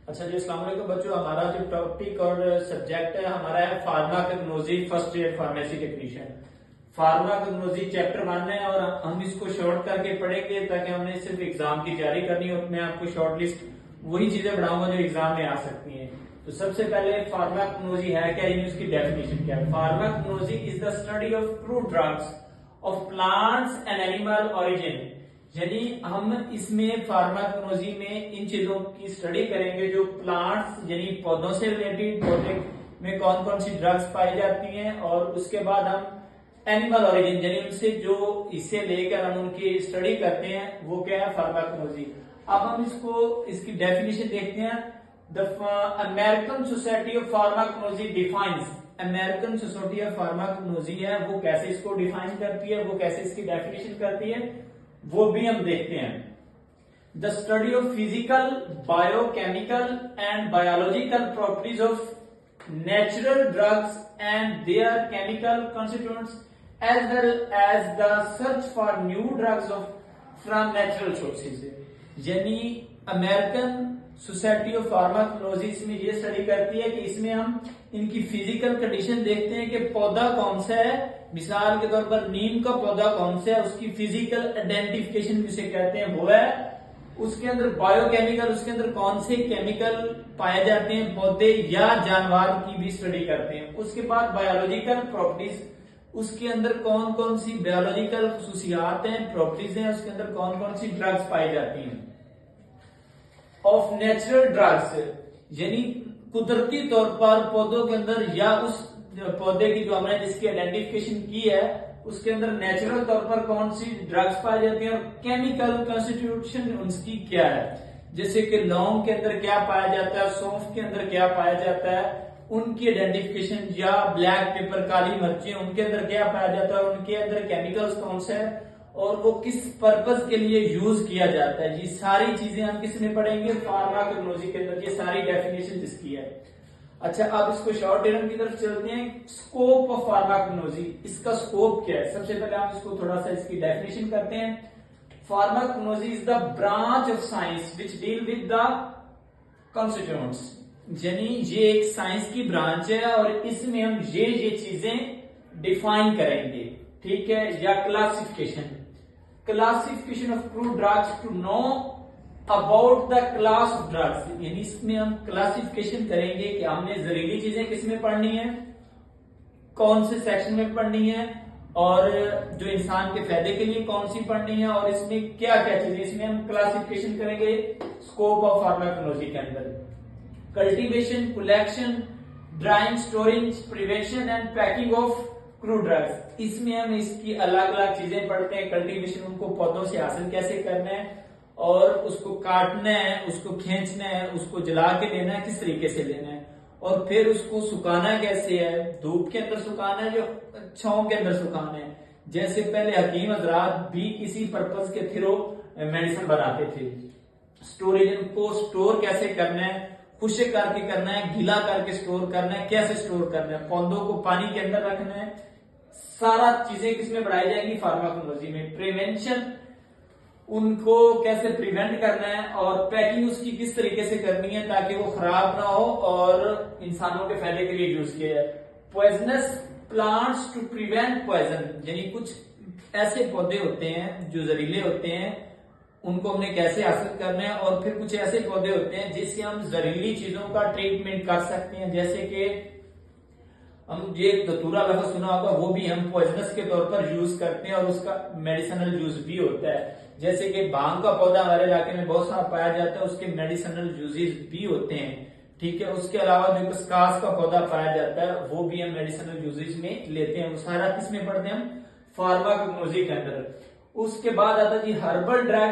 अच्छा जी, अस्सलाम वालेकुम बच्चों। हमारा जो टॉपिक और सब्जेक्ट है हमारा है pharmacognosy first year pharmacy technician. Pharmacognosy chapter 1 है और हम इसको शॉर्ट करके पढ़ेंगे ताकि हमने सिर्फ एग्जाम की तैयारी करनी हो। मैं आपको शॉर्ट लिस्ट वही चीजें पढ़ाऊंगा जो एग्जाम में आ सकती हैं। तो सबसे पहले फार्माकोग्नोसी है क्या, यानी उसकी डेफिनेशन क्या है। Pharmacognosy is the study of true drugs of plants and animal origin, यानी हम इसमें फार्माकोग्नोसी में इन चीजों की स्टडी करेंगे जो प्लांट्स यानी पौधों से रिलेटेड, पौधे में कौन कौन सी ड्रग्स पाई जाती हैं, और उसके बाद हम एनिमल ओरिजिन यानी उनसे जो इसे लेकर हम उनकी स्टडी करते हैं वो क्या है, फार्माकोग्नोसी। अब हम इसकी डेफिनेशन देखते हैं। The American society of pharmacognosy defines, American society of pharmacognosy है वो कैसे इसको डिफाइन करती है, वो कैसे इसकी डेफिनेशन करती है, वो भी हम देखते हैं। The study of physical, biochemical and biological properties of natural drugs and their chemical constituents as well as the search for new drugs from natural sources. यानी अमेरिकन सोसाइटी ऑफ फार्माकोग्नोसी इसमें ये स्टडी करती है कि इसमें हम इनकी physical condition देखते हैं कि पौधा कौन सा है। मिसाल के तौर पर नीम का पौधा कौन सा है, उसकी फिजिकल आइडेंटिफिकेशन जिसे कहते हैं वो है। उसके अंदर बायोकेमिकल, उसके अंदर कौन से केमिकल पाए जाते हैं पौधे या जानवर की भी स्टडी करते हैं। उसके बाद बायोलॉजिकल प्रॉपर्टीज, उसके अंदर कौन कौन सी बायोलॉजिकल खसूसियात हैं, प्रॉपर्टीज हैं, उसके अंदर कौन कौन सी ड्रग्स पाई जाती हैं। ऑफ नेचुरल ड्रग्स, यानी कुदरती तौर पर पौधों के अंदर या उस पौधे की जो हमने जिसकी आइडेंटिफिकेशन की है उसके अंदर नेचुरल तौर पर कौन सी ड्रग्स पाई जाती है और केमिकल कॉन्स्टिट्यूशन उनकी क्या है। जैसे कि लौंग के अंदर क्या पाया जाता है, सौंफ के अंदर क्या पाया जाता है, उनकी आइडेंटिफिकेशन, या ब्लैक पेपर काली मिर्चें उनके अंदर क्या पाया जाता है, उनके अंदर केमिकल्स कौन से है और वो किस पर्पज के लिए यूज किया जाता है। ये सारी चीजें हम किस में पढ़ेंगे, फार्माकोग्नोसी के अंदर, ये सारी डेफिनेशन जिसकी है। अच्छा, अब इसको शॉर्ट टर्म की तरफ चलते हैं। स्कोप ऑफ फार्माकोग्नोसी, इसका स्कोप क्या है। सबसे पहले हम इसको थोड़ा सा इसकी डेफिनेशन करते हैं। Pharmacognosy is the branch of science which deal with the constituents, यानी ये एक साइंस की ब्रांच है और इसमें हम ये चीजें डिफाइन करेंगे, ठीक है। या classification of true drugs to know about the class of drugs, यानी इसमें हम क्लासिफिकेशन करेंगे कि हमने जहरीली चीजें किसमें पढ़नी है, कौन से सेक्शन में पढ़नी है, और जो इंसान के फायदे के लिए कौन सी पढ़नी है, और इसमें क्या क्या चीजें, इसमें हम क्लासिफिकेशन करेंगे स्कोप ऑफ फार्माकोग्नोसी के अंदर। Cultivation, collection, drawing, storage, prevention and packing of crew drugs, इसमें हम इसकी अलग अलग चीजें पढ़ते हैं। कल्टीवेशन, उनको पौधों से हासिल कैसे करना है, और उसको काटना है, उसको खींचना है, उसको जला के लेना है, किस तरीके से लेना है, और फिर उसको सुखाना कैसे है, धूप के अंदर सुखाना है, जो छांव के अंदर सुखाना है। जैसे पहले हकीम हजरात भी किसी पर्पज के थ्रू मेडिसिन बनाते थे। स्टोरेज, उनको स्टोर कैसे करना है, खुश्क करके करना है, गीला करके स्टोर करना है, कैसे स्टोर करना है, पौधों को पानी के अंदर रखना है, सारा चीजें किसमें पढ़ाई जाएंगी, फार्माकोग्नोसी में। प्रिवेंशन, उनको कैसे प्रिवेंट करना है, और पैकिंग उसकी किस तरीके से करनी है ताकि वो खराब ना हो और इंसानों के फायदे के लिए यूज किया जाए। Poisonous plants to prevent poison, यानी कुछ ऐसे पौधे होते हैं जो जहरीले होते हैं, उनको हमने कैसे हासिल करना है, और फिर कुछ ऐसे पौधे होते हैं जिससे हम जहरीली चीजों का ट्रीटमेंट कर सकते हैं। जैसे कि हम ये धतूरा लफ्ज सुना होगा, वो भी हम पॉइजनस के तौर पर यूज करते हैं और उसका मेडिसिनल यूज भी होता है। जैसे कि भांग का पौधा हमारे इलाके में बहुत सारा पाया जाता है, उसके मेडिसिनल यूजेस भी होते हैं, ठीक है। उसके अलावा जो कस्कास का पौधा पाया जाता है वो भी हम मेडिसिनल यूजेस में लेते हैं। वो सारा किसमें पढ़ते हैं हम, फार्माकोग्नोसी के अंदर। उसके बाद आता है जी हर्बल ड्रग